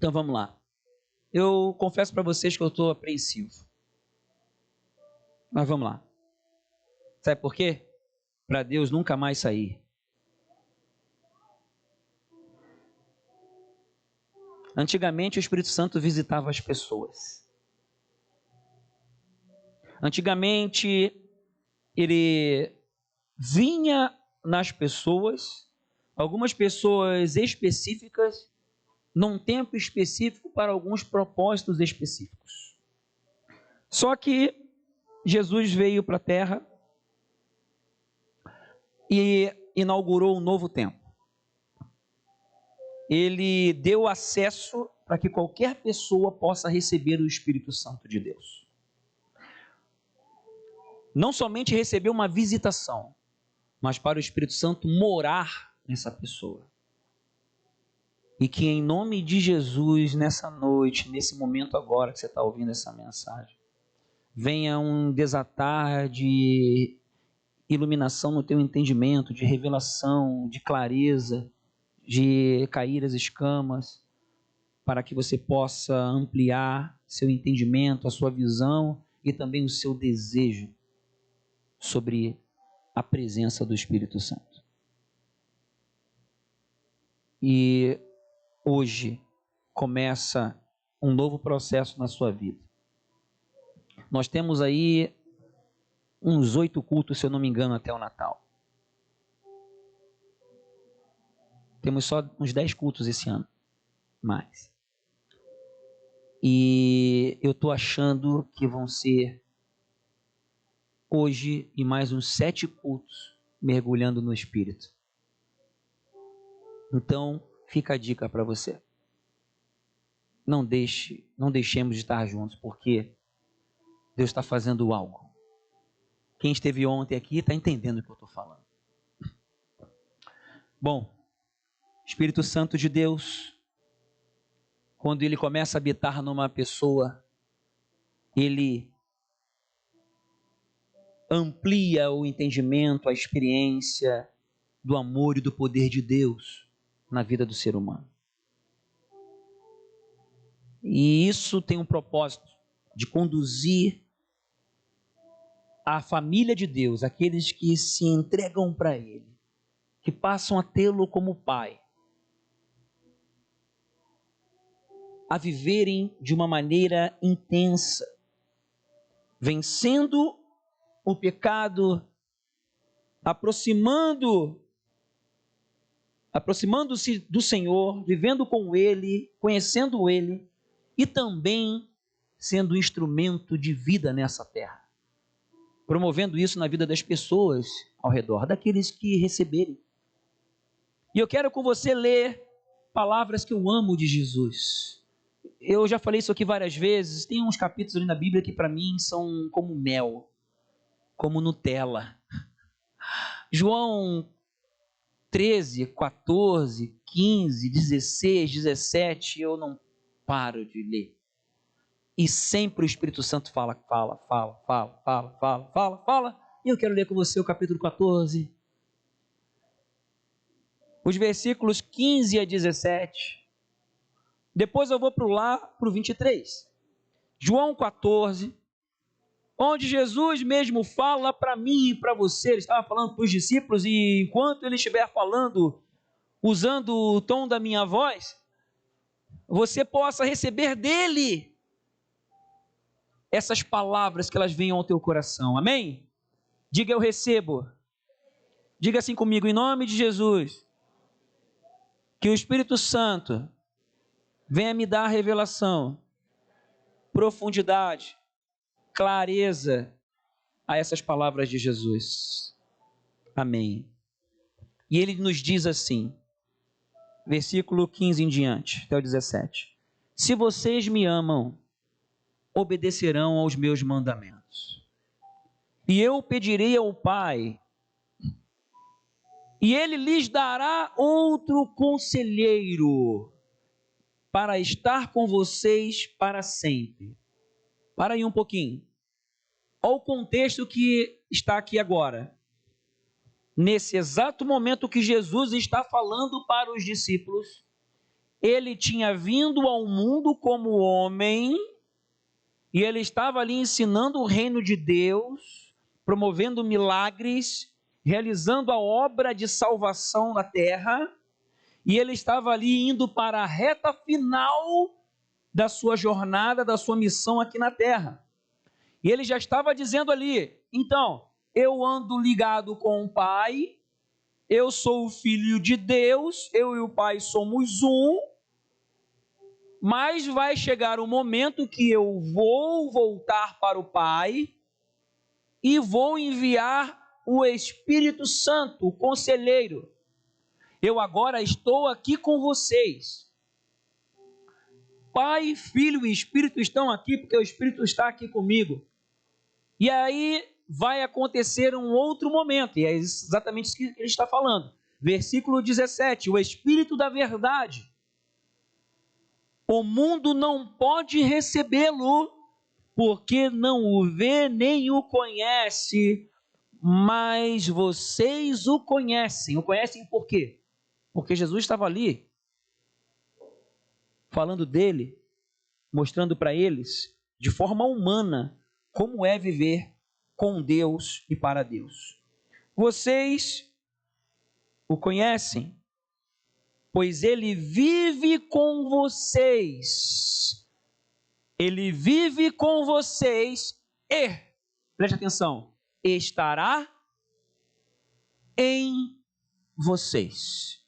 Então vamos lá. Eu confesso para vocês que eu estou apreensivo. Mas vamos lá. Sabe por quê? Para Deus nunca mais sair. Antigamente o Espírito Santo visitava as pessoas. Antigamente ele vinha nas pessoas, algumas pessoas específicas, num tempo específico para alguns propósitos específicos. Só que Jesus veio para a terra e inaugurou um novo tempo. Ele deu acesso para que qualquer pessoa possa receber o Espírito Santo de Deus. Não somente receber uma visitação, mas para o Espírito Santo morar nessa pessoa. E que em nome de Jesus, nessa noite, nesse momento agora que você está ouvindo essa mensagem, venha um desatar de iluminação no teu entendimento, de revelação, de clareza, de cair as escamas, para que você possa ampliar seu entendimento, a sua visão e também o seu desejo sobre a presença do Espírito Santo. E hoje começa um novo processo na sua vida. Nós temos aí uns 8 cultos, se eu não me engano, até o Natal. Temos só uns 10 cultos esse ano, mais. E eu estou achando que vão ser hoje e mais uns 7 cultos mergulhando no Espírito. Então, fica a dica para você. Não deixemos de estar juntos, porque Deus está fazendo algo. Quem esteve ontem aqui está entendendo o que eu estou falando. Bom, Espírito Santo de Deus, quando ele começa a habitar numa pessoa, ele amplia o entendimento, a experiência do amor e do poder de Deus na vida do ser humano. E isso tem um propósito de conduzir a família de Deus, aqueles que se entregam para Ele, que passam a tê-lo como Pai, a viverem de uma maneira intensa, vencendo o pecado, aproximando-se do Senhor, vivendo com Ele, conhecendo Ele e também sendo instrumento de vida nessa terra, promovendo isso na vida das pessoas ao redor, daqueles que receberem. E eu quero com você ler palavras que eu amo de Jesus. Eu já falei isso aqui várias vezes, tem uns capítulos ali na Bíblia que para mim são como mel, como Nutella. João 13, 14, 15, 16, 17, eu não paro de ler. E sempre o Espírito Santo fala. E eu quero ler com você o capítulo 14. Os versículos 15 a 17. Depois eu vou para o 23. João 14, onde Jesus mesmo fala para mim e para você. Ele estava falando para os discípulos e enquanto ele estiver falando, usando o tom da minha voz, você possa receber dele essas palavras que elas venham ao teu coração. Amém? Diga eu recebo. Diga assim comigo, em nome de Jesus, que o Espírito Santo venha me dar revelação, profundidade, clareza a essas palavras de Jesus. Amém. E ele nos diz assim, versículo 15 em diante, até o 17. Se vocês me amam, obedecerão aos meus mandamentos. E eu pedirei ao Pai, e ele lhes dará outro conselheiro para estar com vocês para sempre. Para aí um pouquinho. Olha o contexto que está aqui agora. Nesse exato momento que Jesus está falando para os discípulos, Ele tinha vindo ao mundo como homem e ele estava ali ensinando o reino de Deus, promovendo milagres, realizando a obra de salvação na terra, e ele estava ali indo para a reta final da sua jornada, da sua missão aqui na terra. E ele já estava dizendo ali: então, eu ando ligado com o Pai, eu sou o Filho de Deus, eu e o Pai somos um, mas vai chegar o momento que eu vou voltar para o Pai e vou enviar o Espírito Santo, o Conselheiro. Eu agora estou aqui com vocês. Pai, Filho e Espírito estão aqui porque o Espírito está aqui comigo. E aí vai acontecer um outro momento, e é exatamente isso que ele está falando. Versículo 17, o Espírito da verdade. O mundo não pode recebê-lo, porque não o vê nem o conhece, mas vocês o conhecem. O conhecem por quê? Porque Jesus estava ali, falando dele, mostrando para eles, de forma humana, como é viver com Deus e para Deus. Vocês o conhecem, pois ele vive com vocês. Ele vive com vocês e, preste atenção, estará em vocês.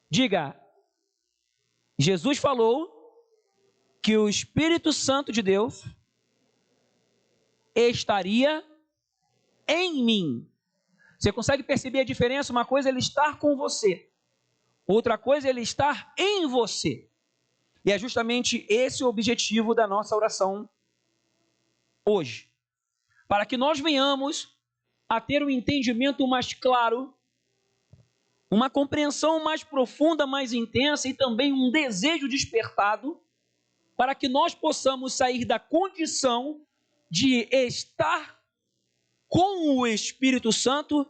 Diga, Jesus falou que o Espírito Santo de Deus estaria em mim. Você consegue perceber a diferença? Uma coisa é ele estar com você, outra coisa é ele estar em você. E é justamente esse o objetivo da nossa oração hoje. Para que nós venhamos a ter um entendimento mais claro, uma compreensão mais profunda, mais intensa e também um desejo despertado, para que nós possamos sair da condição de estar com o Espírito Santo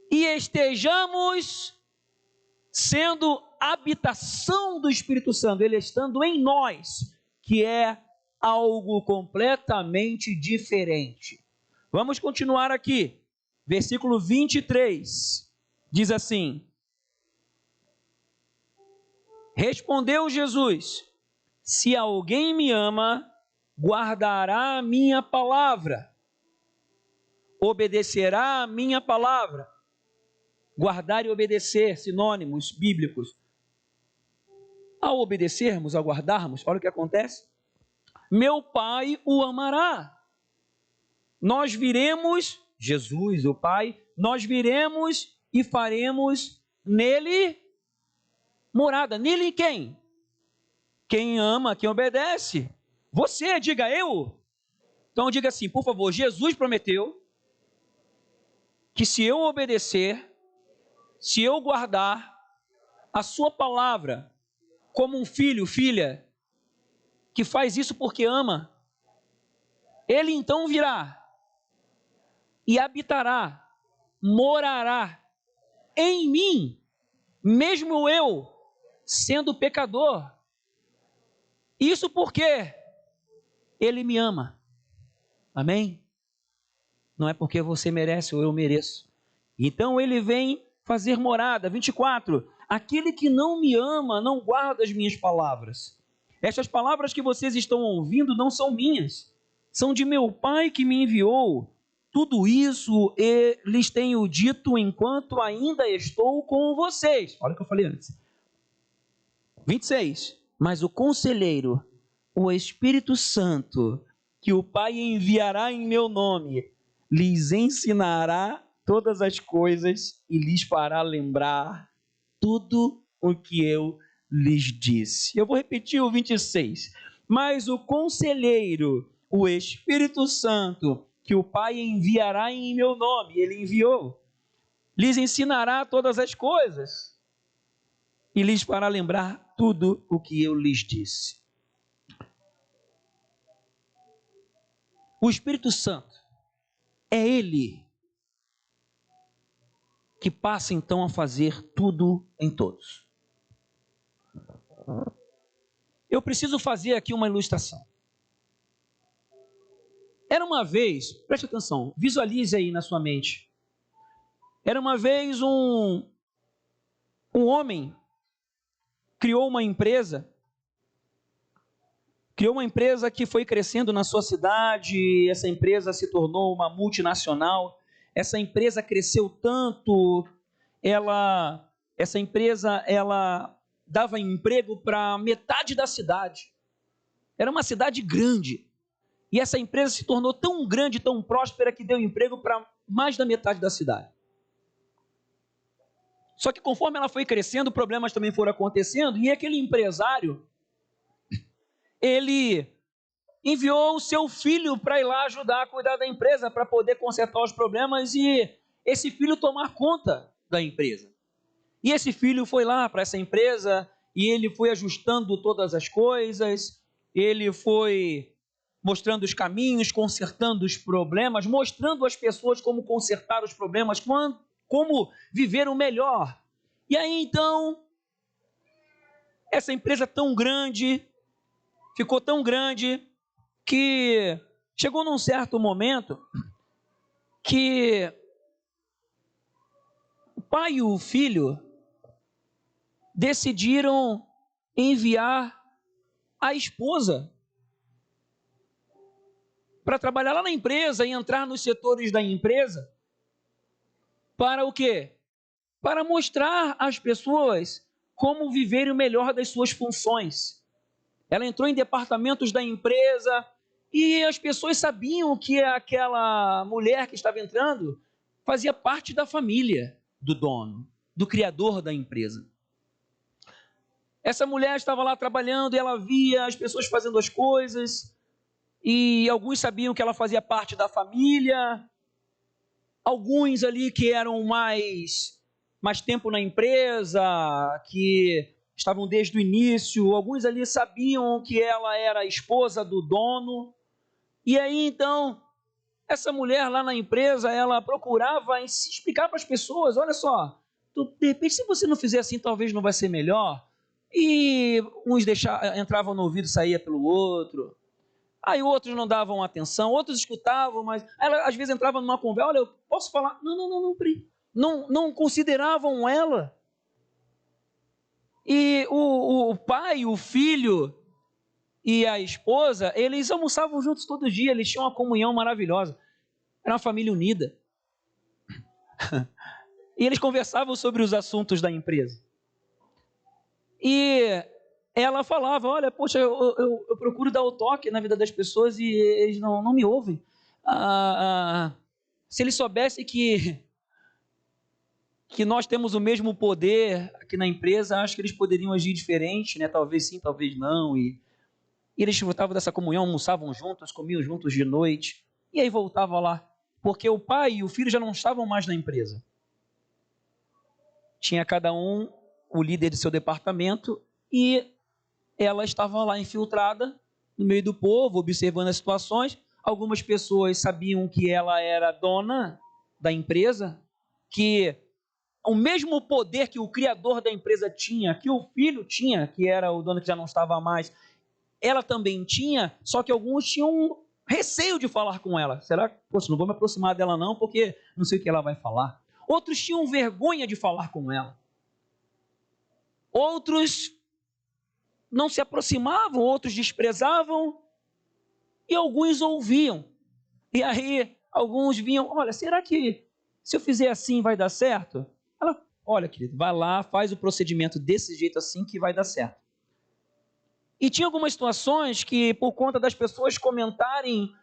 e estejamos sendo habitação do Espírito Santo, ele estando em nós, que é algo completamente diferente. Vamos continuar aqui. Versículo 23 diz assim: respondeu Jesus: se alguém me ama, guardará a minha palavra, obedecerá a minha palavra. Guardar e obedecer, sinônimos bíblicos. Ao obedecermos, ao guardarmos, olha o que acontece. Meu Pai o amará. Nós viremos, Jesus, o Pai, nós viremos e faremos nele morada. Nele quem? Quem ama, quem obedece. Você, diga eu. Então diga assim, por favor, Jesus prometeu que se eu obedecer, se eu guardar a sua palavra, como um filho, filha, que faz isso porque ama, ele então virá e habitará, morará em mim, mesmo eu sendo pecador. Isso porque ele me ama. Amém? Não é porque você merece ou eu mereço. Então ele vem fazer morada. 24. Aquele que não me ama não guarda as minhas palavras. Estas palavras que vocês estão ouvindo não são minhas, são de meu Pai que me enviou. Tudo isso lhes tenho dito enquanto ainda estou com vocês. Olha o que eu falei antes. 26. Mas o Conselheiro, o Espírito Santo, que o Pai enviará em meu nome, lhes ensinará todas as coisas e lhes fará lembrar tudo o que eu lhes disse. Eu vou repetir o 26. Mas o Conselheiro, o Espírito Santo, que o Pai enviará em meu nome, ele enviou, lhes ensinará todas as coisas e lhes fará lembrar tudo o que eu lhes disse. O Espírito Santo é ele que passa então a fazer tudo em todos. Eu preciso fazer aqui uma ilustração. Era uma vez, preste atenção, visualize aí na sua mente. Era uma vez um homem criou uma empresa que foi crescendo na sua cidade, essa empresa se tornou uma multinacional, essa empresa cresceu tanto, essa empresa dava emprego para metade da cidade. Era uma cidade grande. E essa empresa se tornou tão grande, tão próspera, que deu emprego para mais da metade da cidade. Só que conforme ela foi crescendo, problemas também foram acontecendo, e aquele empresário, ele enviou o seu filho para ir lá ajudar a cuidar da empresa, para poder consertar os problemas e esse filho tomar conta da empresa. E esse filho foi lá para essa empresa e ele foi ajustando todas as coisas, ele foi mostrando os caminhos, consertando os problemas, mostrando às pessoas como consertar os problemas, como viver o melhor. E aí então, essa empresa tão grande, ficou tão grande, que chegou num certo momento que o pai e o filho decidiram enviar a esposa para trabalhar lá na empresa e entrar nos setores da empresa. Para o quê? Para mostrar às pessoas como viver o melhor das suas funções. Ela entrou em departamentos da empresa e as pessoas sabiam que aquela mulher que estava entrando fazia parte da família do dono, do criador da empresa. Essa mulher estava lá trabalhando e ela via as pessoas fazendo as coisas e alguns sabiam que ela fazia parte da família, alguns ali que eram mais tempo na empresa, que estavam desde o início, alguns ali sabiam que ela era a esposa do dono. E aí então, essa mulher lá na empresa, ela procurava se explicar para as pessoas, olha só, de repente se você não fizer assim, talvez não vai ser melhor. E uns entravam no ouvido e saía pelo outro. Aí outros não davam atenção, outros escutavam, mas ela às vezes entrava numa conversa, olha, eu posso falar? Não consideravam ela. E o pai, o filho e a esposa, eles almoçavam juntos todo dia, eles tinham uma comunhão maravilhosa. Era uma família unida. E eles conversavam sobre os assuntos da empresa. E ela falava, olha, poxa, eu procuro dar o toque na vida das pessoas e eles não me ouvem. Se eles soubessem que nós temos o mesmo poder aqui na empresa, acho que eles poderiam agir diferente, né? Talvez sim, talvez não. E eles desfrutavam dessa comunhão, almoçavam juntos, comiam juntos de noite, e aí voltavam lá. Porque o pai e o filho já não estavam mais na empresa. Tinha cada um o líder de seu departamento e ela estava lá infiltrada no meio do povo, observando as situações. Algumas pessoas sabiam que ela era dona da empresa, que o mesmo poder que o criador da empresa tinha, que o filho tinha, que era o dono que já não estava mais, ela também tinha, só que alguns tinham receio de falar com ela. Será que, poxa, não vou me aproximar dela não, porque não sei o que ela vai falar. Outros tinham vergonha de falar com ela. Outros não se aproximavam, outros desprezavam, e alguns ouviam. E aí, alguns vinham, olha, será que se eu fizer assim vai dar certo? Ela, olha, querido, vai lá, faz o procedimento desse jeito assim que vai dar certo. E tinha algumas situações que, por conta das pessoas comentarem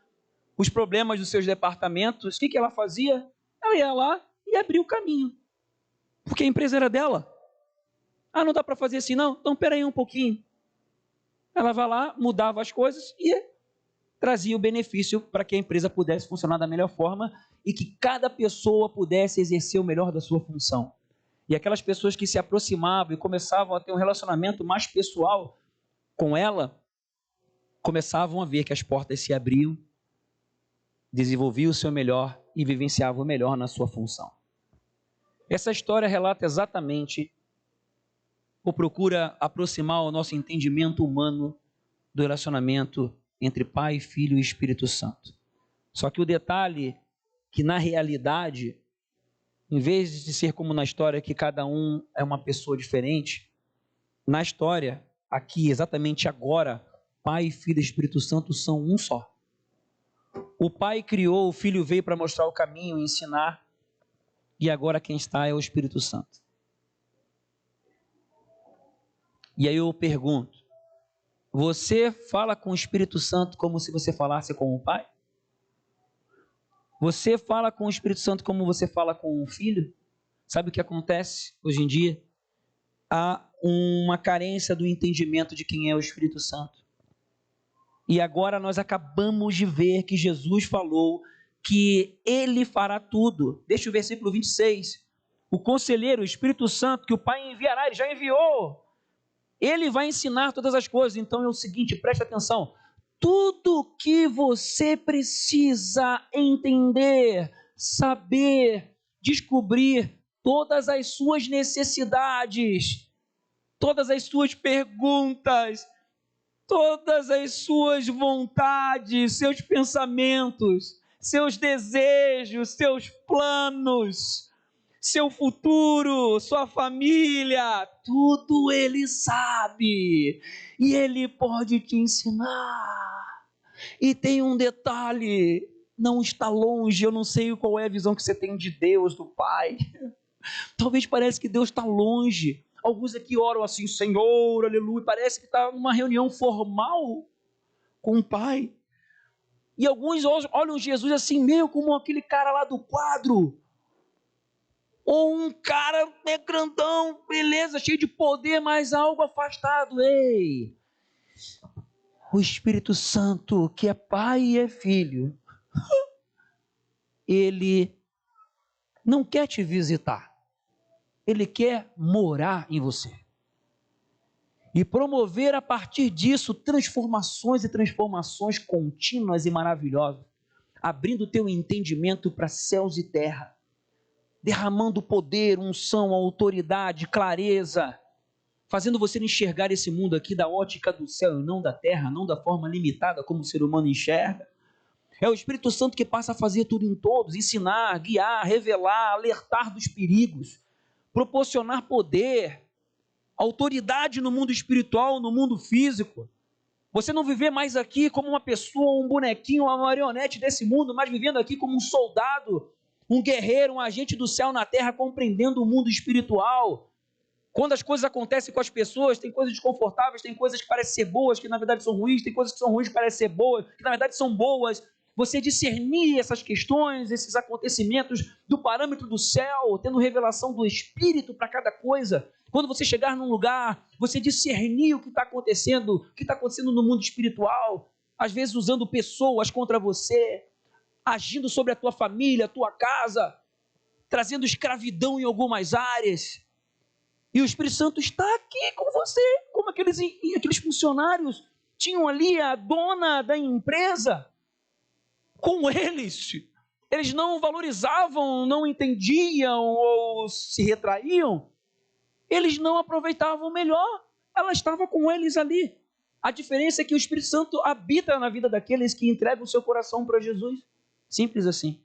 os problemas dos seus departamentos, o que ela fazia? Ela ia lá e abria o caminho, porque a empresa era dela. Ah, não dá para fazer assim não? Então, espera aí um pouquinho. Ela vai lá, mudava as coisas e trazia o benefício para que a empresa pudesse funcionar da melhor forma e que cada pessoa pudesse exercer o melhor da sua função. E aquelas pessoas que se aproximavam e começavam a ter um relacionamento mais pessoal com ela, começavam a ver que as portas se abriam, desenvolviam o seu melhor e vivenciavam o melhor na sua função. Essa história relata exatamente ou procura aproximar o nosso entendimento humano do relacionamento entre Pai, Filho e Espírito Santo. Só que o detalhe é que na realidade, em vez de ser como na história que cada um é uma pessoa diferente, na história, aqui, exatamente agora, Pai, Filho e Espírito Santo são um só. O Pai criou, o Filho veio para mostrar o caminho e ensinar, e agora quem está é o Espírito Santo. E aí eu pergunto, você fala com o Espírito Santo como se você falasse com o Pai? Você fala com o Espírito Santo como você fala com o Filho? Sabe o que acontece hoje em dia? Há uma carência do entendimento de quem é o Espírito Santo. E agora nós acabamos de ver que Jesus falou que Ele fará tudo. Deixa o versículo 26. O conselheiro, o Espírito Santo, que o Pai enviará, Ele já enviou. Ele vai ensinar todas as coisas. Então é o seguinte, preste atenção. Tudo que você precisa entender, saber, descobrir, todas as suas necessidades, todas as suas perguntas, todas as suas vontades, seus pensamentos, seus desejos, seus planos, seu futuro, sua família, tudo Ele sabe e Ele pode te ensinar. E tem um detalhe, não está longe, eu não sei qual é a visão que você tem de Deus, do Pai. Talvez pareça que Deus está longe. Alguns aqui oram assim, Senhor, aleluia, parece que está numa reunião formal com o Pai. E alguns olham Jesus assim, meio como aquele cara lá do quadro. Ou um cara grandão, beleza, cheio de poder, mas algo afastado. Ei, o Espírito Santo, que é Pai e é Filho, Ele não quer te visitar. Ele quer morar em você. E promover a partir disso transformações e transformações contínuas e maravilhosas. Abrindo o teu entendimento para céus e terra. Derramando poder, unção, autoridade, clareza, fazendo você enxergar esse mundo aqui da ótica do céu e não da terra, não da forma limitada como o ser humano enxerga. É o Espírito Santo que passa a fazer tudo em todos, ensinar, guiar, revelar, alertar dos perigos, proporcionar poder, autoridade no mundo espiritual, no mundo físico. Você não viver mais aqui como uma pessoa, um bonequinho, uma marionete desse mundo, mas vivendo aqui como um soldado, um guerreiro, um agente do céu na terra, compreendendo o mundo espiritual. Quando as coisas acontecem com as pessoas, tem coisas desconfortáveis, tem coisas que parecem ser boas, que na verdade são ruins, tem coisas que são ruins que parecem ser boas, que na verdade são boas. Você discernir essas questões, esses acontecimentos do parâmetro do céu, tendo revelação do Espírito para cada coisa. Quando você chegar num lugar, você discernir o que está acontecendo no mundo espiritual, às vezes usando pessoas contra você, agindo sobre a tua família, a tua casa, trazendo escravidão em algumas áreas. E o Espírito Santo está aqui com você, como aqueles funcionários tinham ali a dona da empresa com eles. Eles não valorizavam, não entendiam ou se retraíam. Eles não aproveitavam o melhor. Ela estava com eles ali. A diferença é que o Espírito Santo habita na vida daqueles que entregam o seu coração para Jesus. Simples assim.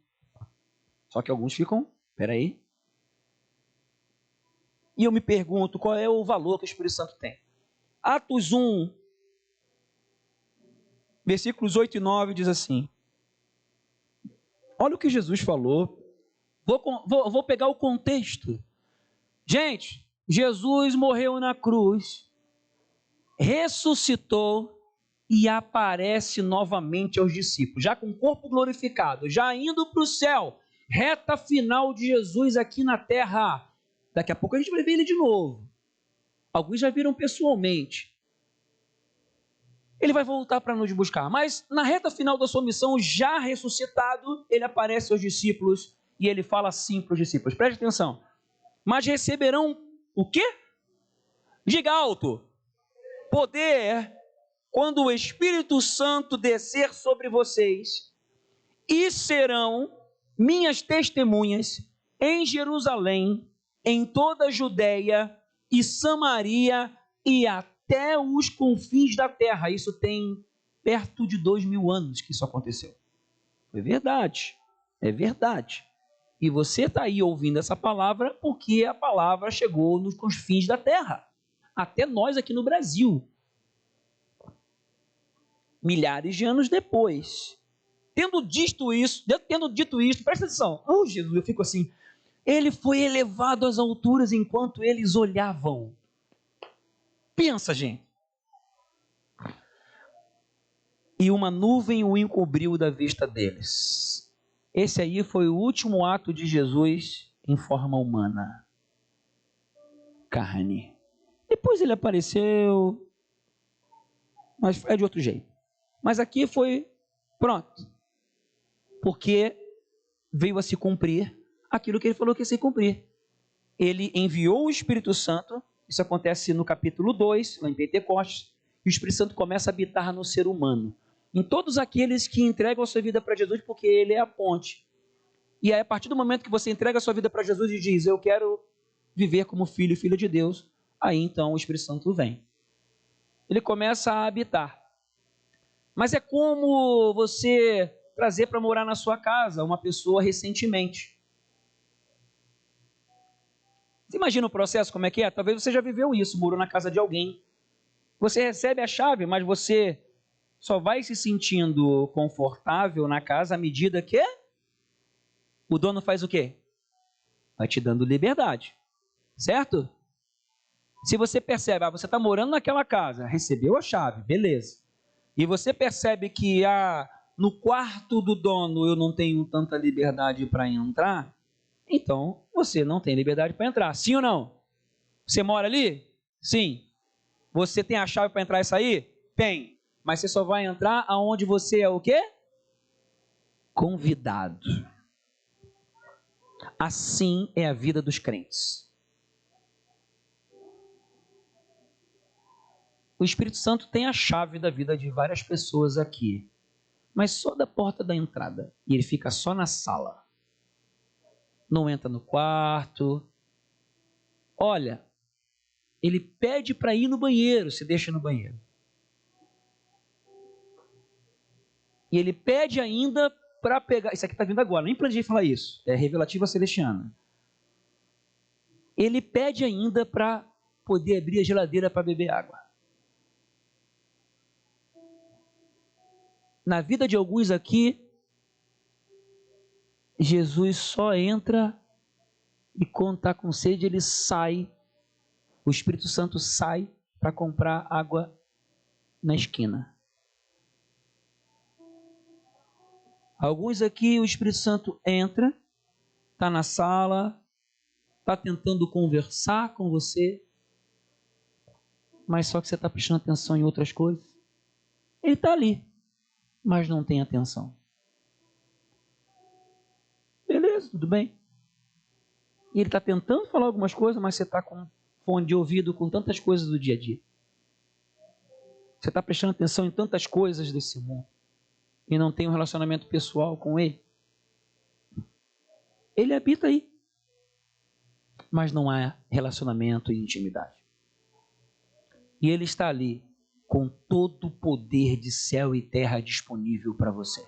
Só que alguns ficam, peraí. E eu me pergunto, qual é o valor que o Espírito Santo tem? Atos 1, versículos 8 e 9 diz assim. Olha o que Jesus falou. Vou pegar o contexto. Gente, Jesus morreu na cruz, ressuscitou e aparece novamente aos discípulos, já com o corpo glorificado, já indo para o céu, reta final de Jesus aqui na terra. Daqui a pouco a gente vai ver ele de novo. Alguns já viram pessoalmente. Ele vai voltar para nos buscar, mas na reta final da sua missão, já ressuscitado, ele aparece aos discípulos e ele fala assim para os discípulos, preste atenção, mas receberão o quê? Diga alto, poder, quando o Espírito Santo descer sobre vocês, e serão minhas testemunhas em Jerusalém, em toda a Judéia e Samaria e até os confins da terra. Isso tem perto de 2000 anos que isso aconteceu. É verdade, é verdade. E você está aí ouvindo essa palavra porque a palavra chegou nos confins da terra. Até nós aqui no Brasil. Milhares de anos depois. Tendo dito isso, presta atenção. Oh, Jesus, eu fico assim. Ele foi elevado às alturas enquanto eles olhavam. Pensa, gente. E uma nuvem o encobriu da vista deles. Esse aí foi o último ato de Jesus em forma humana. Carne. Depois ele apareceu, mas é de outro jeito. Mas aqui foi pronto. Porque veio a se cumprir aquilo que ele falou que ia se cumprir. Ele enviou o Espírito Santo, isso acontece no capítulo 2, lá em Pentecostes, e o Espírito Santo começa a habitar no ser humano. Em todos aqueles que entregam a sua vida para Jesus, porque ele é a ponte. E aí, a partir do momento que você entrega a sua vida para Jesus e diz, eu quero viver como filho e filha de Deus, aí então o Espírito Santo vem. Ele começa a habitar. Mas é como você trazer para morar na sua casa uma pessoa recentemente. Você imagina o processo, como é que é? Talvez você já viveu isso, morou na casa de alguém. Você recebe a chave, mas você só vai se sentindo confortável na casa à medida que o dono faz o quê? Vai te dando liberdade, certo? Se você percebe, você está morando naquela casa, recebeu a chave, beleza. E você percebe que no quarto do dono eu não tenho tanta liberdade para entrar, então você não tem liberdade para entrar. Sim ou não? Você mora ali? Sim. Você tem a chave para entrar e sair? Tem. Mas você só vai entrar aonde você é o quê? Convidado. Assim é a vida dos crentes. O Espírito Santo tem a chave da vida de várias pessoas aqui, mas só da porta da entrada. E ele fica só na sala. Não entra no quarto. Olha, ele pede para ir no banheiro, se deixa no banheiro. E ele pede ainda para pegar... Isso aqui está vindo agora, nem planejei falar isso. É revelativa celestiana. Ele pede ainda para poder abrir a geladeira para beber água. Na vida de alguns aqui, Jesus só entra e quando está com sede ele sai. O Espírito Santo sai para comprar água na esquina. Alguns aqui o Espírito Santo entra, está na sala, está tentando conversar com você, mas só que você está prestando atenção em outras coisas. Ele está ali, mas não tem atenção. Beleza, tudo bem. E ele está tentando falar algumas coisas, mas você está com fone de ouvido com tantas coisas do dia a dia. Você está prestando atenção em tantas coisas desse mundo e não tem um relacionamento pessoal com ele. Ele habita aí, mas não há relacionamento e intimidade. E ele está ali com todo o poder de céu e terra disponível para você.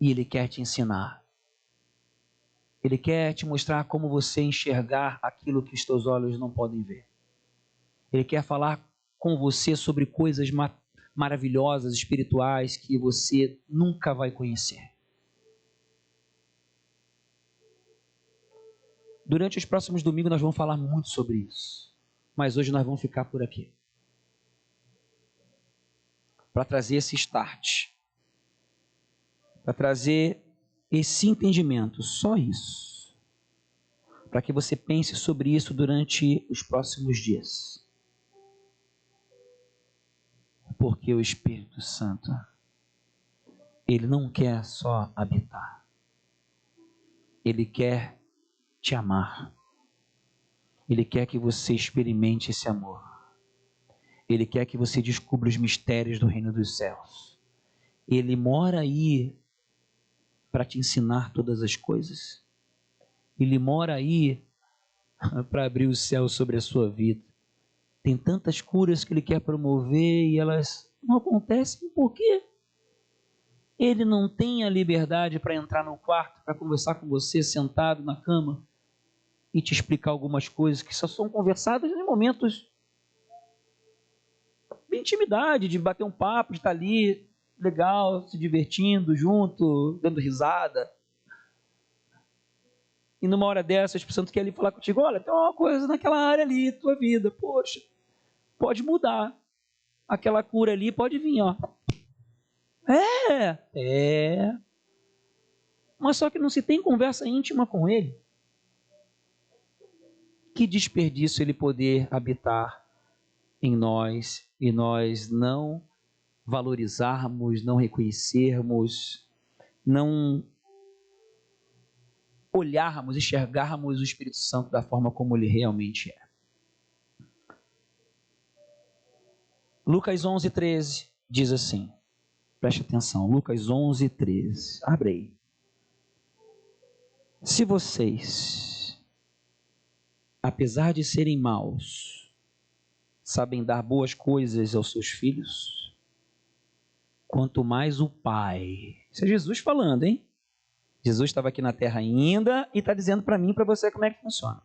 E ele quer te ensinar. Ele quer te mostrar como você enxergar aquilo que os teus olhos não podem ver. Ele quer falar com você sobre coisas maravilhosas, espirituais, que você nunca vai conhecer. Durante os próximos domingos nós vamos falar muito sobre isso. Mas hoje nós vamos ficar por aqui. Para trazer esse start. Para trazer esse entendimento. Só isso. Para que você pense sobre isso durante os próximos dias. Porque o Espírito Santo, ele não quer só habitar. Ele quer te amar. Ele quer que você experimente esse amor. Ele quer que você descubra os mistérios do reino dos céus. Ele mora aí para te ensinar todas as coisas. Ele mora aí para abrir o céu sobre a sua vida. Tem tantas curas que Ele quer promover e elas não acontecem porque Ele não tem a liberdade para entrar no quarto, para conversar com você sentado na cama e te explicar algumas coisas que só são conversadas em momentos de intimidade, de bater um papo, de estar ali legal, se divertindo junto, dando risada. E numa hora dessa, o Espírito Santo quer ali falar contigo, olha, tem uma coisa naquela área ali, tua vida, poxa, pode mudar. Aquela cura ali pode vir, ó. Mas só que não se tem conversa íntima com Ele. Que desperdício Ele poder habitar em nós e nós não valorizarmos, não reconhecermos, não olharmos, enxergarmos o Espírito Santo da forma como Ele realmente é. Lucas 11:13 diz assim, preste atenção, Lucas 11:13, abre aí. Se vocês, apesar de serem maus, sabem dar boas coisas aos seus filhos, quanto mais o Pai. Isso é Jesus falando, hein? Jesus estava aqui na terra ainda e está dizendo para mim e para você como é que funciona.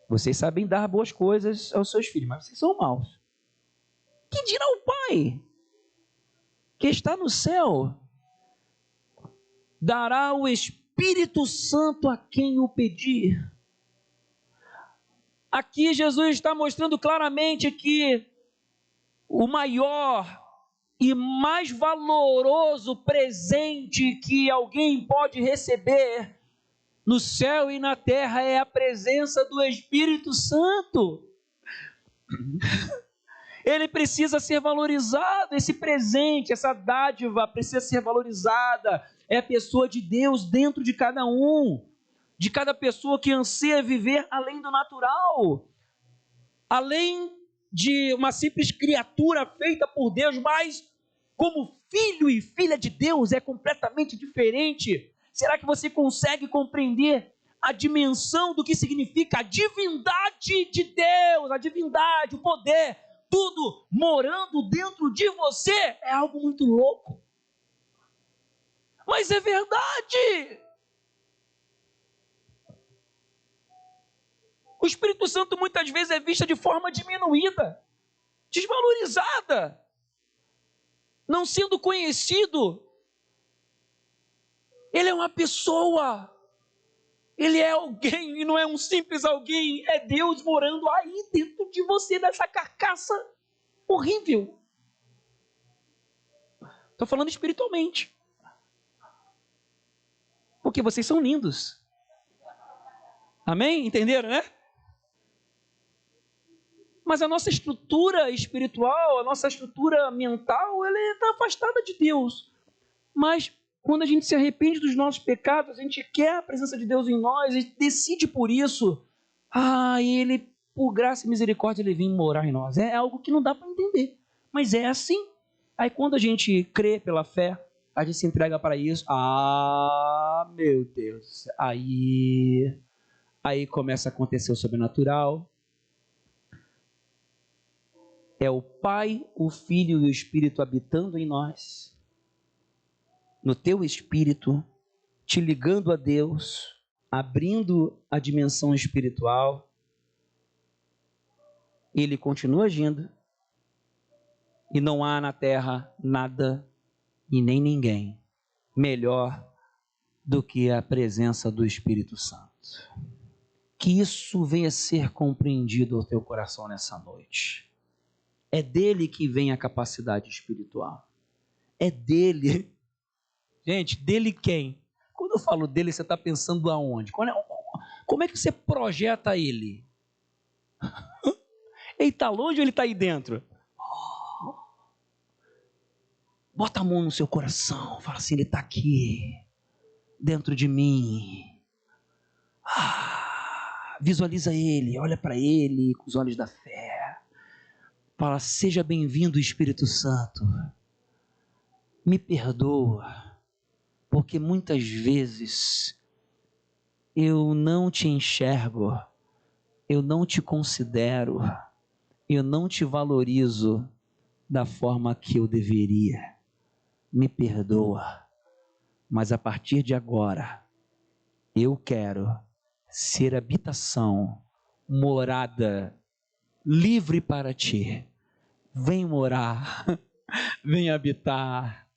Vocês sabem dar boas coisas aos seus filhos, mas vocês são maus. Que dirá o Pai que está no céu? Dará o Espírito Santo a quem o pedir. Aqui Jesus está mostrando claramente que o maior e mais valoroso presente que alguém pode receber no céu e na terra é a presença do Espírito Santo. Ele precisa ser valorizado, esse presente, essa dádiva precisa ser valorizada. É a pessoa de Deus dentro de cada um, de cada pessoa que anseia viver além do natural, além de uma simples criatura feita por Deus, mas como filho e filha de Deus é completamente diferente. Será que você consegue compreender a dimensão do que significa a divindade de Deus, a divindade, o poder, tudo morando dentro de você? É algo muito louco. Mas é verdade. O Espírito Santo muitas vezes é visto de forma diminuída, desvalorizada, não sendo conhecido. Ele é uma pessoa, ele é alguém, e não é um simples alguém, é Deus morando aí dentro de você, dessa carcaça horrível. Estou falando espiritualmente, porque vocês são lindos. Amém? Entenderam, né? Mas a nossa estrutura espiritual, a nossa estrutura mental, ela está afastada de Deus. Mas quando a gente se arrepende dos nossos pecados, a gente quer a presença de Deus em nós, a gente decide por isso. Ele, por graça e misericórdia, ele vem morar em nós. É algo que não dá para entender, mas é assim. Aí quando a gente crê pela fé, a gente se entrega para isso. Meu Deus. Aí começa a acontecer o sobrenatural. É o Pai, o Filho e o Espírito habitando em nós, no teu espírito, te ligando a Deus, abrindo a dimensão espiritual. Ele continua agindo e não há na terra nada e nem ninguém melhor do que a presença do Espírito Santo. Que isso venha a ser compreendido ao teu coração nessa noite. É dele que vem a capacidade espiritual. É dele. Gente, dele quem? Quando eu falo dele, você está pensando aonde? Como é que você projeta ele? Ele está longe ou ele está aí dentro? Bota a mão no seu coração. Fala assim, ele está aqui, dentro de mim. Visualiza ele, olha para ele com os olhos da fé. Fala, seja bem-vindo, Espírito Santo. Me perdoa, porque muitas vezes eu não te enxergo, eu não te considero, eu não te valorizo da forma que eu deveria. Me perdoa, mas a partir de agora, eu quero ser habitação, morada, livre para ti. Vem morar, vem habitar,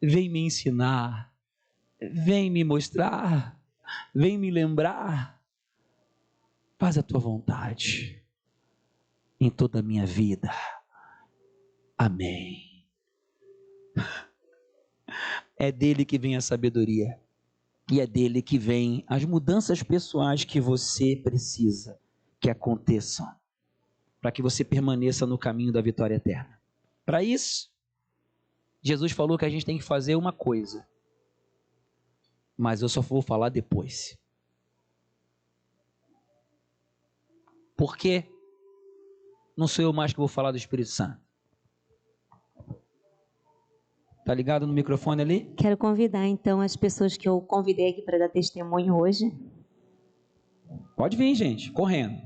vem me ensinar, vem me mostrar, vem me lembrar. Faz a tua vontade em toda a minha vida. Amém. É dele que vem a sabedoria. E é dele que vem as mudanças pessoais que você precisa que aconteçam, para que você permaneça no caminho da vitória eterna. Para isso, Jesus falou que a gente tem que fazer uma coisa, mas eu só vou falar depois. Por quê? Não sou eu mais que vou falar do Espírito Santo. Tá ligado no microfone ali? Quero convidar então as pessoas que eu convidei aqui para dar testemunho hoje. Pode vir, gente, correndo.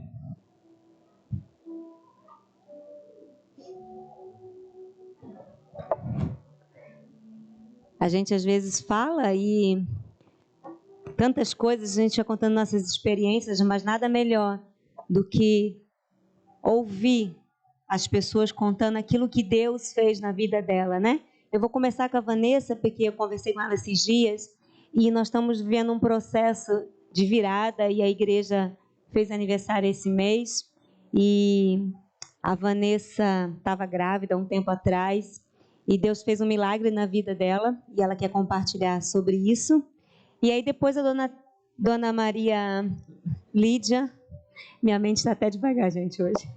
A gente às vezes fala e tantas coisas, a gente vai contando nossas experiências, mas nada melhor do que ouvir as pessoas contando aquilo que Deus fez na vida dela, né? Eu vou começar com a Vanessa, porque eu conversei com ela esses dias e nós estamos vivendo um processo de virada e a igreja fez aniversário esse mês e a Vanessa estava grávida um tempo atrás e Deus fez um milagre na vida dela e ela quer compartilhar sobre isso. E aí depois a dona Maria Lídia, minha mente está até devagar, gente, hoje.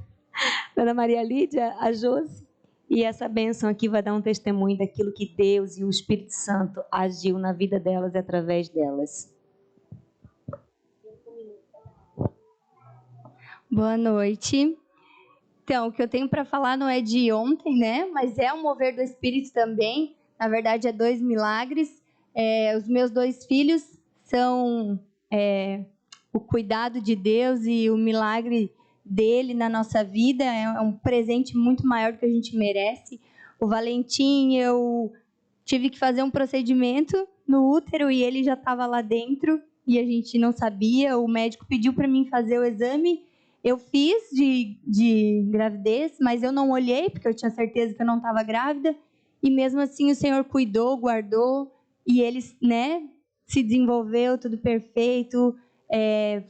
Dona Maria Lídia, a Josi, e essa bênção aqui vai dar um testemunho daquilo que Deus e o Espírito Santo agiu na vida delas e através delas. Boa noite. Então, o que eu tenho para falar não é de ontem, né? Mas é um mover do Espírito também. Na verdade, é 2 milagres. Os meus 2 filhos são o cuidado de Deus e o milagre dele na nossa vida. É um presente muito maior do que a gente merece. O Valentim, eu tive que fazer um procedimento no útero e ele já estava lá dentro e a gente não sabia. O médico pediu para mim fazer o exame. Eu fiz de gravidez, mas eu não olhei, porque eu tinha certeza que eu não estava grávida. E mesmo assim o Senhor cuidou, guardou, e ele, né, se desenvolveu, tudo perfeito.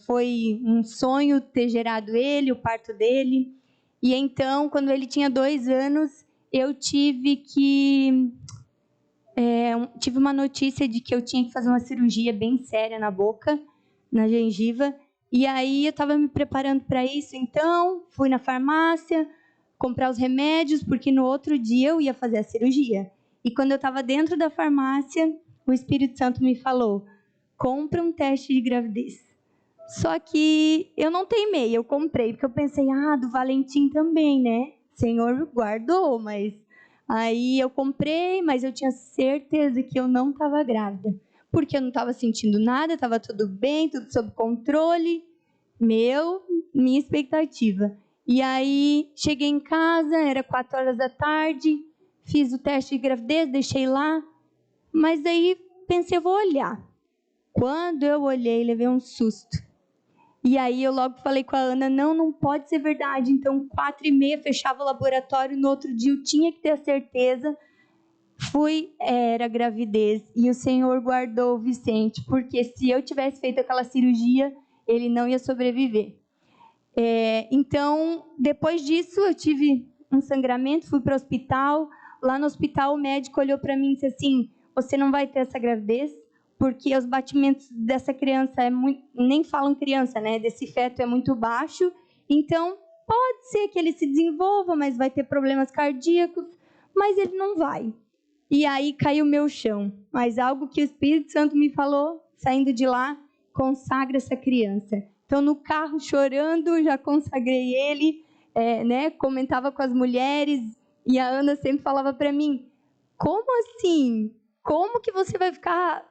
Foi um sonho ter gerado ele, o parto dele. E então, quando ele tinha 2 anos, eu tive uma notícia de que eu tinha que fazer uma cirurgia bem séria na boca, na gengiva. E aí eu estava me preparando para isso, então fui na farmácia comprar os remédios, porque no outro dia eu ia fazer a cirurgia. E quando eu estava dentro da farmácia, o Espírito Santo me falou, compra um teste de gravidez. Só que eu não teimei, eu comprei, porque eu pensei, do Valentim também, né? O Senhor guardou, mas... Aí eu comprei, mas eu tinha certeza que eu não estava grávida. Porque eu não estava sentindo nada, estava tudo bem, tudo sob controle. Minha expectativa. E aí, cheguei em casa, era 4 horas da tarde, fiz o teste de gravidez, deixei lá. Mas aí, pensei, eu vou olhar. Quando eu olhei, levei um susto. E aí, eu logo falei com a Ana, não pode ser verdade. Então, 4h30, fechava o laboratório, no outro dia eu tinha que ter a certeza. Era gravidez e o Senhor guardou o Vicente, porque se eu tivesse feito aquela cirurgia, ele não ia sobreviver. Então, depois disso, eu tive um sangramento, fui para o hospital. Lá no hospital, o médico olhou para mim e disse assim, você não vai ter essa gravidez, porque os batimentos dessa criança, nem falam criança, né? Desse feto é muito baixo, então pode ser que ele se desenvolva, mas vai ter problemas cardíacos, mas ele não vai. E aí caiu o meu chão. Mas algo que o Espírito Santo me falou, saindo de lá, consagra essa criança. Então, no carro, chorando, já consagrei ele, né? Comentava com as mulheres, e a Ana sempre falava para mim, como assim? como que você vai ficar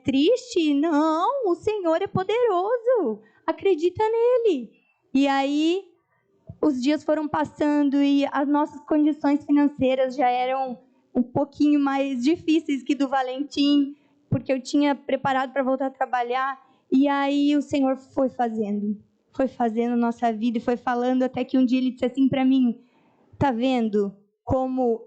triste? Não, o Senhor é poderoso, acredita nele. E aí, os dias foram passando e as nossas condições financeiras já eram um pouquinho mais difíceis que do Valentim, porque eu tinha preparado para voltar a trabalhar. E aí o Senhor foi fazendo nossa vida e foi falando até que um dia ele disse assim para mim: tá vendo como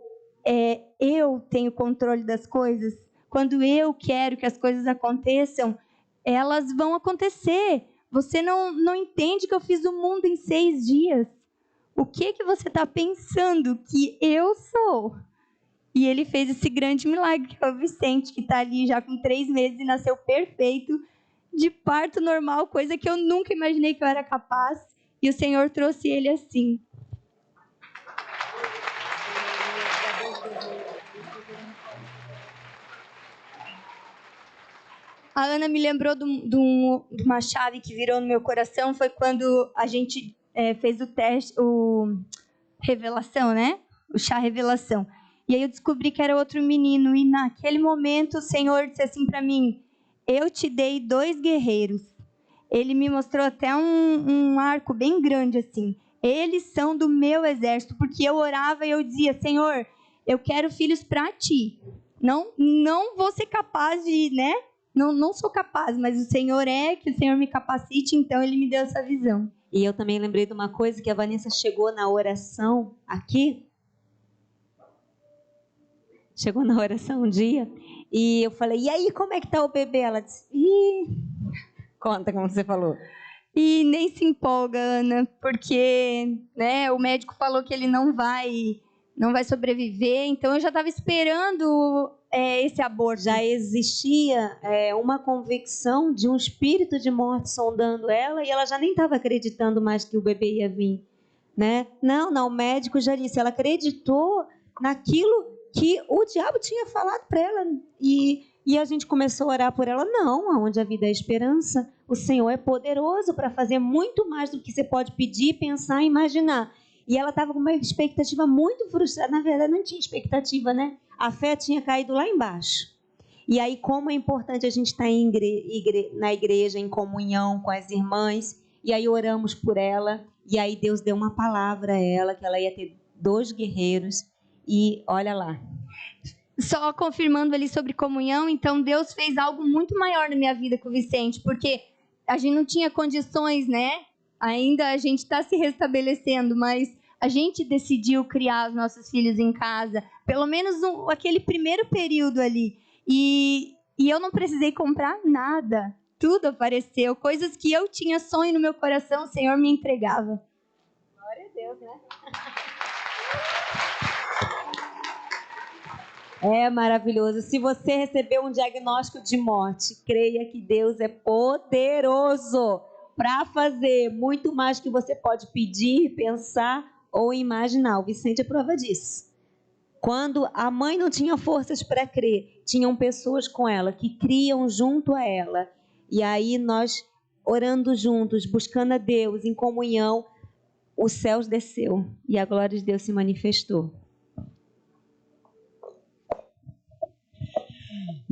eu tenho controle das coisas? Quando eu quero que as coisas aconteçam, elas vão acontecer. Você não entende que eu fiz o mundo em 6 dias. O que você está pensando que eu sou? E ele fez esse grande milagre, que é o Vicente, que está ali já com 3 meses e nasceu perfeito, de parto normal, coisa que eu nunca imaginei que eu era capaz. E o Senhor trouxe ele assim. A Ana me lembrou de uma chave que virou no meu coração, foi quando a gente fez o teste, o Revelação, né? O chá Revelação. E aí eu descobri que era outro menino, e naquele momento o Senhor disse assim para mim: eu te dei 2 guerreiros. Ele me mostrou até um arco bem grande assim. Eles são do meu exército, porque eu orava e eu dizia: Senhor, eu quero filhos para ti. Não vou ser capaz de, né? Não sou capaz, mas o Senhor que o Senhor me capacite, então ele me deu essa visão. E eu também lembrei de uma coisa, que a Vanessa chegou na oração aqui. Chegou na oração um dia, e eu falei: e aí, como é que tá o bebê? Ela disse: conta como você falou. E nem se empolga, Ana, porque o médico falou que ele não vai sobreviver, então eu já estava esperando esse aborto. Já existia uma convicção de um espírito de morte sondando ela, e ela já nem estava acreditando mais que o bebê ia vir, né? Não, o médico já disse, ela acreditou naquilo que o diabo tinha falado para ela, e a gente começou a orar por ela. Não, aonde a vida é esperança, o Senhor é poderoso para fazer muito mais do que você pode pedir, pensar e imaginar. E ela estava com uma expectativa muito frustrada. Na verdade, não tinha expectativa, né? A fé tinha caído lá embaixo. E aí, como é importante a gente estar na igreja, em comunhão com as irmãs. E aí oramos por ela. E aí Deus deu uma palavra a ela, que ela ia ter 2 guerreiros. E olha lá. Só confirmando ali sobre comunhão, então Deus fez algo muito maior na minha vida com o Vicente, porque a gente não tinha condições, né? Ainda a gente está se restabelecendo, mas a gente decidiu criar os nossos filhos em casa, pelo menos aquele primeiro período ali. E eu não precisei comprar nada, tudo apareceu, coisas que eu tinha sonho no meu coração, o Senhor me entregava. Glória a Deus, né? É maravilhoso. Se você recebeu um diagnóstico de morte, creia que Deus é poderoso para fazer muito mais que você pode pedir, pensar ou imaginar. O Vicente é prova disso. Quando a mãe não tinha forças para crer, tinham pessoas com ela que criam junto a ela. E aí nós, orando juntos, buscando a Deus em comunhão, os céus desceu e a glória de Deus se manifestou.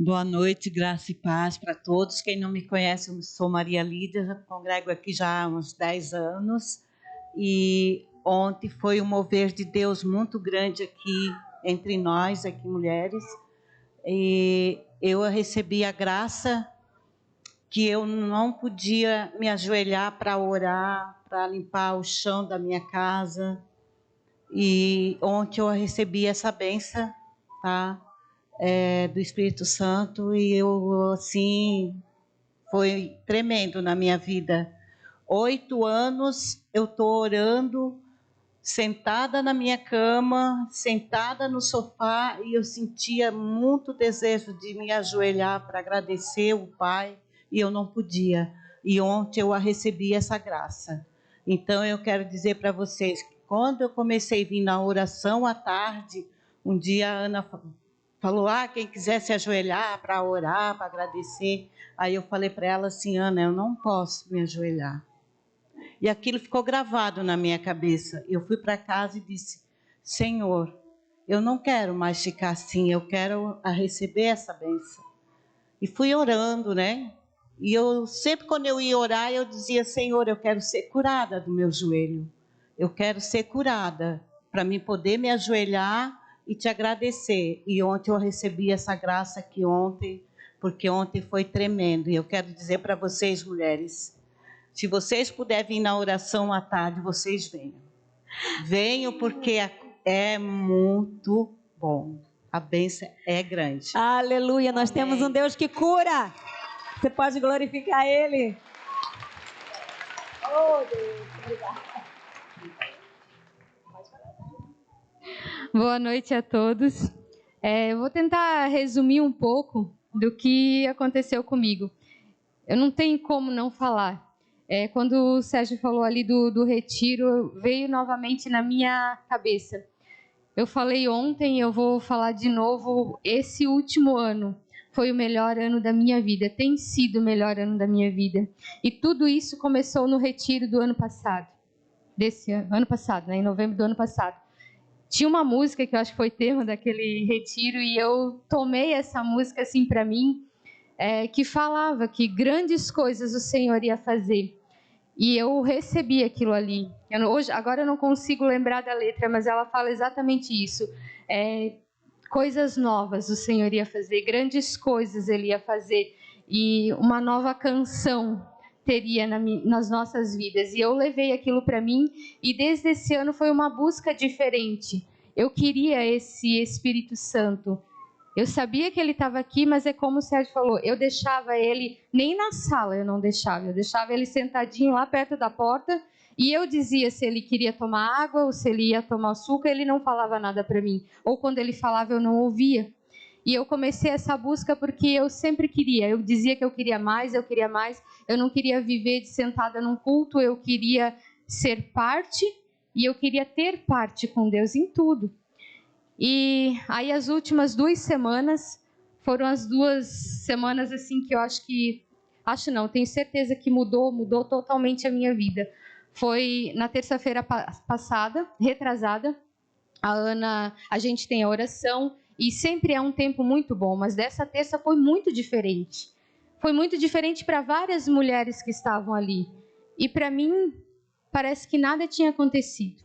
Boa noite, graça e paz para todos. Quem não me conhece, eu sou Maria Lídia, já congrego aqui já há uns 10 anos. E ontem foi um mover de Deus muito grande aqui entre nós, aqui mulheres. E eu recebi a graça que eu não podia me ajoelhar para orar, para limpar o chão da minha casa. E ontem eu recebi essa bênção, tá? Do Espírito Santo, e eu, assim, foi tremendo na minha vida. 8 anos eu estou orando, sentada na minha cama, sentada no sofá, e eu sentia muito desejo de me ajoelhar para agradecer o Pai, e eu não podia. E ontem eu recebi essa graça. Então eu quero dizer para vocês que quando eu comecei a vir na oração à tarde, um dia a Ana falou, quem quiser se ajoelhar para orar, para agradecer. Aí eu falei para ela assim, Ana, eu não posso me ajoelhar. E aquilo ficou gravado na minha cabeça. Eu fui para casa e disse, Senhor, eu não quero mais ficar assim, eu quero receber essa bênção. E fui orando, né? E eu sempre quando eu ia orar, eu dizia, Senhor, eu quero ser curada do meu joelho. Eu quero ser curada para mim poder me ajoelhar e te agradecer. E ontem eu recebi essa graça aqui ontem, porque ontem foi tremendo. E eu quero dizer para vocês, mulheres, se vocês puderem vir na oração à tarde, vocês venham. Venham porque é muito bom. A bênção é grande. Aleluia, nós Amém. temos um Deus que cura. Você pode glorificar Ele. Oh, Deus, obrigada. Boa noite a todos. Eu vou tentar resumir um pouco do que aconteceu comigo. Eu não tenho como não falar. Quando o Sérgio falou ali do retiro, veio novamente na minha cabeça. Eu falei ontem, eu vou falar de novo, esse último ano foi o melhor ano da minha vida, tem sido o melhor ano da minha vida. E tudo isso começou no retiro do ano passado, ano passado, né, em novembro do ano passado. Tinha uma música que eu acho que foi tema daquele retiro e eu tomei essa música assim para mim, que falava que grandes coisas o Senhor ia fazer. E eu recebi aquilo ali. Agora eu não consigo lembrar da letra, mas ela fala exatamente isso. Coisas novas o Senhor ia fazer, grandes coisas Ele ia fazer. E uma nova canção teria nas nossas vidas. E eu levei aquilo para mim, e desde esse ano foi uma busca diferente. Eu queria esse Espírito Santo. Eu sabia que ele estava aqui, mas é como o Sérgio falou, eu deixava ele, nem na sala eu não deixava, eu deixava ele sentadinho lá perto da porta, e eu dizia se ele queria tomar água ou se ele ia tomar açúcar, ele não falava nada para mim, ou quando ele falava eu não ouvia. E eu comecei essa busca porque eu sempre queria, eu dizia que eu queria mais, eu não queria viver sentada num culto, eu queria ser parte, e eu queria ter parte com Deus em tudo. E aí as últimas 2 semanas foram as 2 semanas assim que eu tenho certeza que mudou totalmente a minha vida. Foi na terça-feira passada, retrasada, a gente tem a oração e sempre é um tempo muito bom, mas dessa terça foi muito diferente. Foi muito diferente para várias mulheres que estavam ali. E para mim, parece que nada tinha acontecido.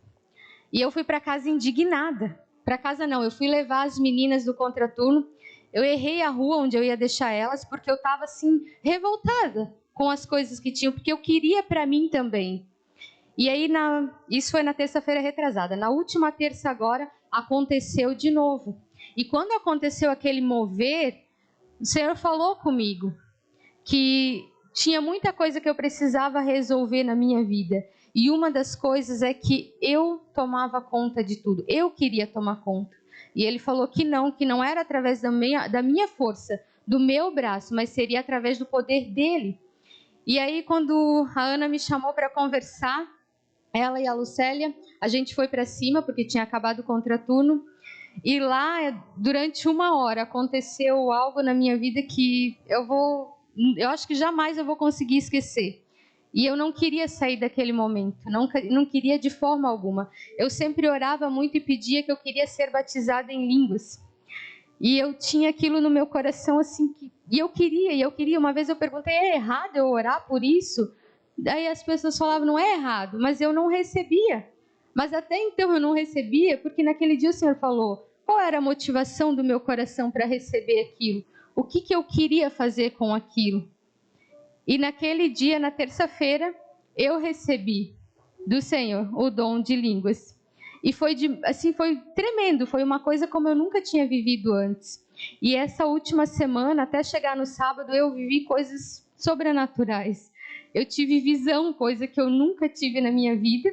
E eu fui para casa indignada. Para casa não, eu fui levar as meninas do contraturno, eu errei a rua onde eu ia deixar elas, porque eu estava assim, revoltada com as coisas que tinham, porque eu queria para mim também. E aí, isso foi na terça-feira retrasada, na última terça agora, aconteceu de novo. E quando aconteceu aquele mover, o Senhor falou comigo, que tinha muita coisa que eu precisava resolver na minha vida. E uma das coisas é que eu tomava conta de tudo. Eu queria tomar conta. E ele falou que não era através da minha força, do meu braço, mas seria através do poder dele. E aí, quando a Ana me chamou para conversar, ela e a Lucélia, a gente foi para cima, porque tinha acabado o contraturno. E lá, durante 1 hora, aconteceu algo na minha vida que eu acho que jamais eu vou conseguir esquecer. E eu não queria sair daquele momento, não queria de forma alguma. Eu sempre orava muito e pedia que eu queria ser batizada em línguas. E eu tinha aquilo no meu coração assim, e eu queria. Uma vez eu perguntei, é errado eu orar por isso? Daí as pessoas falavam, não é errado, mas eu não recebia. Mas até então eu não recebia, porque naquele dia o Senhor falou, qual era a motivação do meu coração para receber aquilo? O que eu queria fazer com aquilo? E naquele dia, na terça-feira, eu recebi do Senhor o dom de línguas. E foi tremendo, foi uma coisa como eu nunca tinha vivido antes. E essa última semana, até chegar no sábado, eu vivi coisas sobrenaturais. Eu tive visão, coisa que eu nunca tive na minha vida.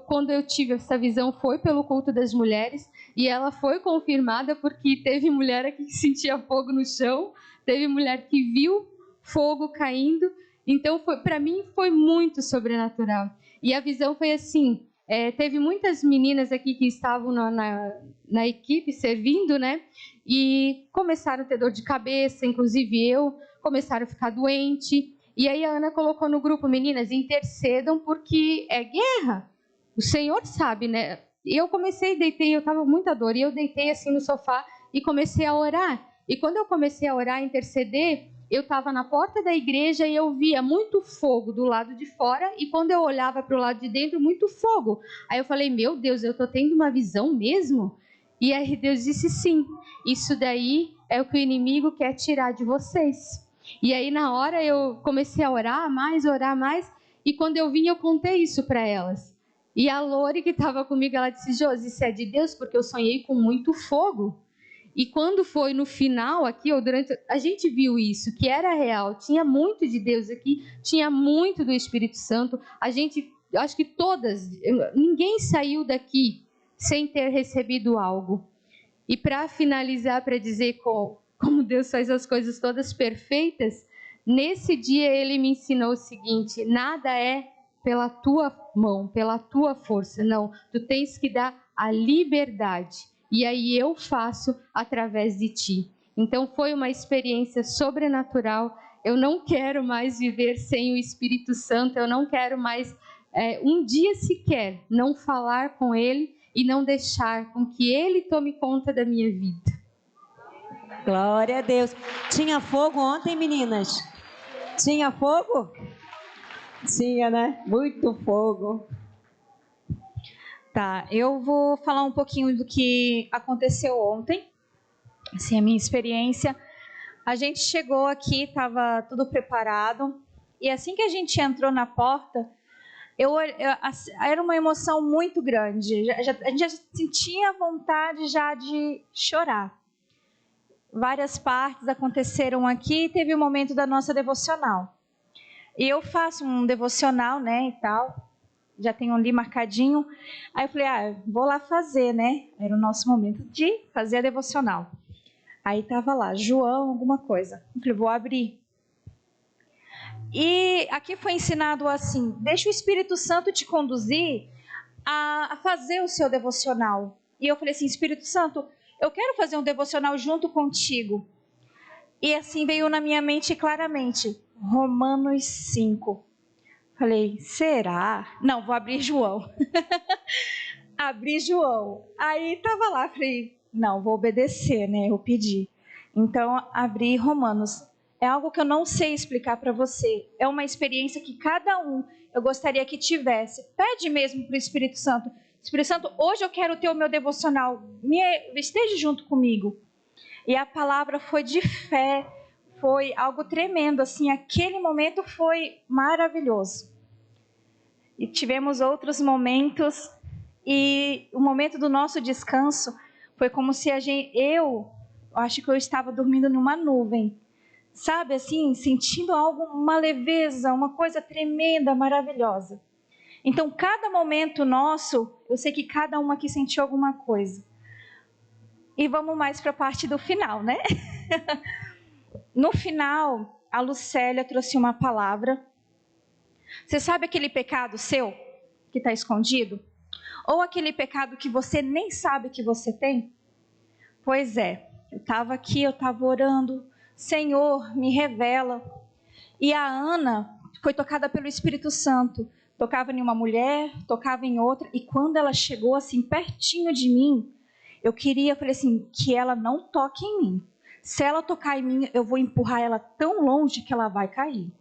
Quando eu tive essa visão, foi pelo culto das mulheres, e ela foi confirmada porque teve mulher aqui que sentia fogo no chão, teve mulher que viu fogo caindo. Então, para mim, foi muito sobrenatural. E a visão foi assim, teve muitas meninas aqui que estavam na equipe servindo, né? E começaram a ter dor de cabeça, inclusive eu, começaram a ficar doente. E aí a Ana colocou no grupo, meninas, intercedam porque é guerra. O Senhor sabe, né? E eu deitei, eu estava com muita dor, e eu deitei assim no sofá e comecei a orar. E quando eu comecei a orar, interceder, eu estava na porta da igreja e eu via muito fogo do lado de fora, e quando eu olhava para o lado de dentro, muito fogo. Aí eu falei, meu Deus, eu estou tendo uma visão mesmo? E aí Deus disse, sim, isso daí é o que o inimigo quer tirar de vocês. E aí na hora eu comecei a orar mais, e quando eu vim eu contei isso para elas. E a Lori que estava comigo, ela disse, Josi, isso é de Deus, porque eu sonhei com muito fogo. E quando foi no final aqui, ou durante, a gente viu isso, que era real, tinha muito de Deus aqui, tinha muito do Espírito Santo. Acho que ninguém saiu daqui sem ter recebido algo. E para finalizar, para dizer como Deus faz as coisas todas perfeitas, nesse dia ele me ensinou o seguinte, nada é pela tua mão, pela tua força, não, tu tens que dar a liberdade, e aí eu faço através de ti. Então foi uma experiência sobrenatural, eu não quero mais viver sem o Espírito Santo, eu não quero mais, um dia sequer, não falar com ele e não deixar com que ele tome conta da minha vida. Glória a Deus. Tinha fogo ontem, meninas? Tinha fogo? Tinha, né? Muito fogo. Tá, eu vou falar um pouquinho do que aconteceu ontem, assim, a minha experiência. A gente chegou aqui, estava tudo preparado, e assim que a gente entrou na porta, era uma emoção muito grande, a gente já sentia vontade já de chorar. Várias partes aconteceram aqui, teve o momento da nossa devocional. E eu faço um devocional, né, e tal, já tenho ali marcadinho. Aí eu falei, vou lá fazer, né? Era o nosso momento de fazer a devocional. Aí tava lá, João, alguma coisa. Eu falei, vou abrir. E aqui foi ensinado assim, deixa o Espírito Santo te conduzir a fazer o seu devocional. E eu falei assim, Espírito Santo, eu quero fazer um devocional junto contigo. E assim veio na minha mente claramente, Romanos 5. Falei, será? Não, vou abrir João. Abri João. Aí estava lá, falei, não, vou obedecer, né? Eu pedi. Então, abri Romanos. É algo que eu não sei explicar para você. É uma experiência que cada um, eu gostaria que tivesse. Pede mesmo para o Espírito Santo. Espírito Santo, hoje eu quero ter o meu devocional. Esteja junto comigo. E a palavra foi de fé. Foi algo tremendo, assim. Aquele momento foi maravilhoso. E tivemos outros momentos, e o momento do nosso descanso foi como se eu acho que eu estava dormindo numa nuvem, sabe assim, sentindo algo, uma leveza, uma coisa tremenda, maravilhosa. Então, cada momento nosso, eu sei que cada um aqui sentiu alguma coisa. E vamos mais para a parte do final, né? No final, a Lucélia trouxe uma palavra. Você sabe aquele pecado seu que está escondido? Ou aquele pecado que você nem sabe que você tem? Pois é, eu estava aqui, eu estava orando, Senhor, me revela. E a Ana foi tocada pelo Espírito Santo. Tocava em uma mulher, tocava em outra, e quando ela chegou assim pertinho de mim, eu falei assim, que ela não toque em mim. Se ela tocar em mim, eu vou empurrar ela tão longe que ela vai cair.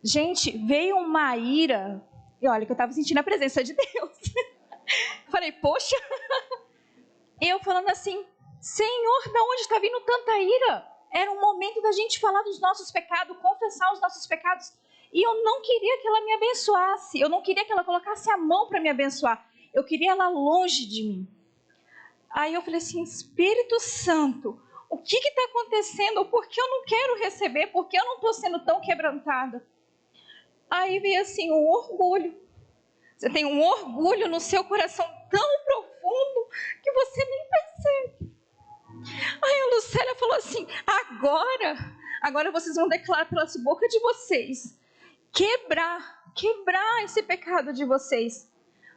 Gente, veio uma ira, e olha que eu estava sentindo a presença de Deus. Falei, poxa, eu falando assim, Senhor, de onde está vindo tanta ira? Era um momento da gente falar dos nossos pecados, confessar os nossos pecados, e eu não queria que ela me abençoasse, eu não queria que ela colocasse a mão para me abençoar, eu queria ela longe de mim. Aí eu falei assim, Espírito Santo, o que está acontecendo? Por que eu não quero receber? Por que eu não estou sendo tão quebrantada? Aí veio assim, o orgulho. Você tem um orgulho no seu coração tão profundo que você nem percebe. Aí a Lucélia falou assim, agora vocês vão declarar pelas bocas de vocês, quebrar esse pecado de vocês.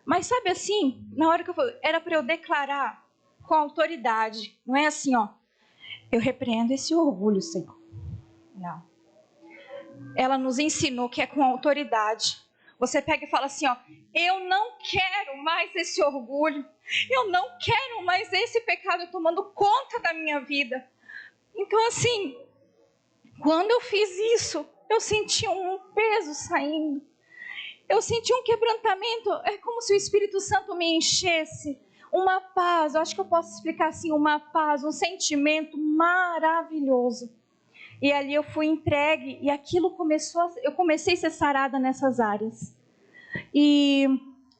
Mas sabe assim, na hora que eu falei, era para eu declarar com autoridade, não é assim, ó, eu repreendo esse orgulho, Senhor. Não. Ela nos ensinou que é com autoridade. Você pega e fala assim, ó, eu não quero mais esse orgulho, eu não quero mais esse pecado tomando conta da minha vida. Então assim, quando eu fiz isso, eu senti um peso saindo, eu senti um quebrantamento, é como se o Espírito Santo me enchesse, uma paz, eu acho que eu posso explicar assim, uma paz, um sentimento maravilhoso. E ali eu fui entregue e aquilo eu comecei a ser sarada nessas áreas. E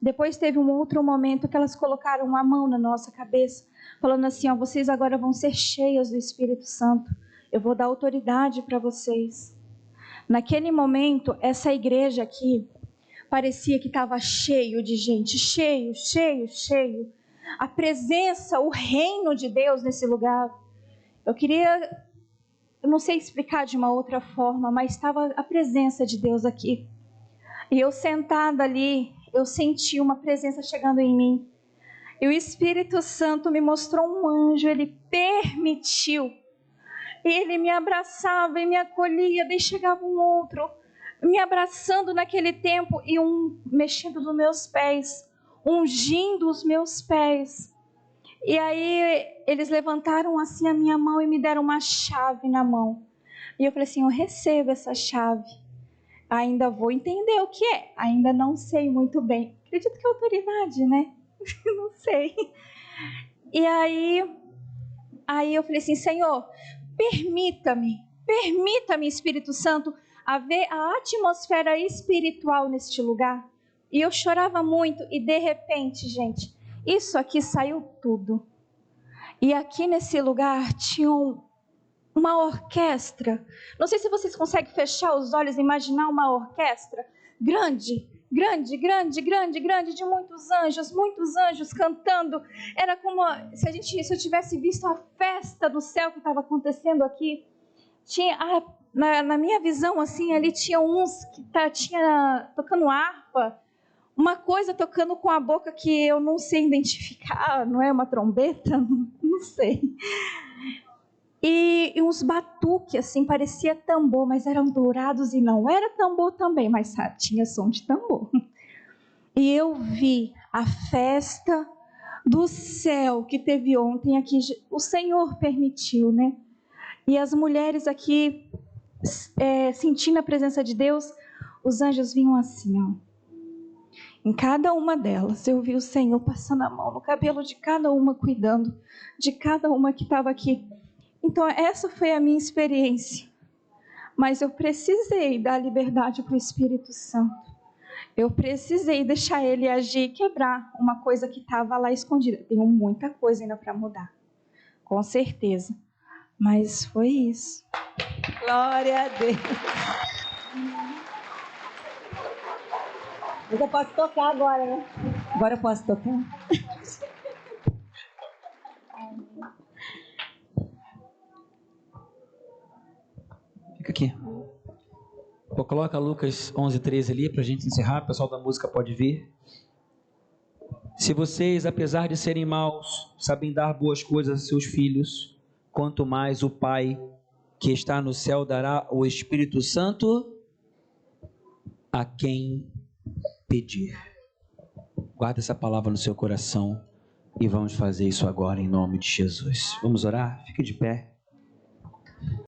depois teve um outro momento que elas colocaram a mão na nossa cabeça, falando assim, ó, vocês agora vão ser cheias do Espírito Santo. Eu vou dar autoridade para vocês. Naquele momento, essa igreja aqui parecia que estava cheio de gente, cheio. A presença, o reino de Deus nesse lugar. Eu não sei explicar de uma outra forma, mas estava a presença de Deus aqui. E eu sentada ali, eu senti uma presença chegando em mim. E o Espírito Santo me mostrou um anjo, ele permitiu. Ele me abraçava e me acolhia, daí chegava um outro, me abraçando naquele tempo e um mexendo nos meus pés, ungindo os meus pés. E aí eles levantaram assim a minha mão e me deram uma chave na mão. E eu falei assim, eu recebo essa chave. Ainda vou entender o que é. Ainda não sei muito bem. Acredito que é autoridade, né? Não sei. E aí eu falei assim, Senhor, permita-me, Espírito Santo, a ver a atmosfera espiritual neste lugar. E eu chorava muito e de repente, gente, isso aqui saiu tudo. E aqui nesse lugar tinha uma orquestra. Não sei se vocês conseguem fechar os olhos e imaginar uma orquestra grande, de muitos anjos cantando. Era como se eu tivesse visto a festa do céu que estava acontecendo aqui. Na minha visão, assim, ali tinha uns que tinha tocando harpa, uma coisa tocando com a boca que eu não sei identificar, não é uma trombeta? Não sei. E uns batuques, assim, parecia tambor, mas eram dourados e não era tambor também, mas tinha som de tambor. E eu vi a festa do céu que teve ontem aqui, o Senhor permitiu, né? E as mulheres aqui, sentindo a presença de Deus, os anjos vinham assim, ó. Em cada uma delas, eu vi o Senhor passando a mão no cabelo de cada uma, cuidando de cada uma que estava aqui. Então, essa foi a minha experiência. Mas eu precisei dar liberdade para o Espírito Santo. Eu precisei deixar ele agir e quebrar uma coisa que estava lá escondida. Tenho muita coisa ainda para mudar, com certeza. Mas foi isso. Glória a Deus. Mas eu posso tocar agora, né? Agora eu posso tocar? Fica aqui. Coloca Lucas 11:13 ali para a gente encerrar. O pessoal da música pode vir. Se vocês, apesar de serem maus, sabem dar boas coisas a seus filhos, quanto mais o Pai que está no céu dará o Espírito Santo a quem pedir. Guarda essa palavra no seu coração e vamos fazer isso agora em nome de Jesus. Vamos orar? Fique de pé.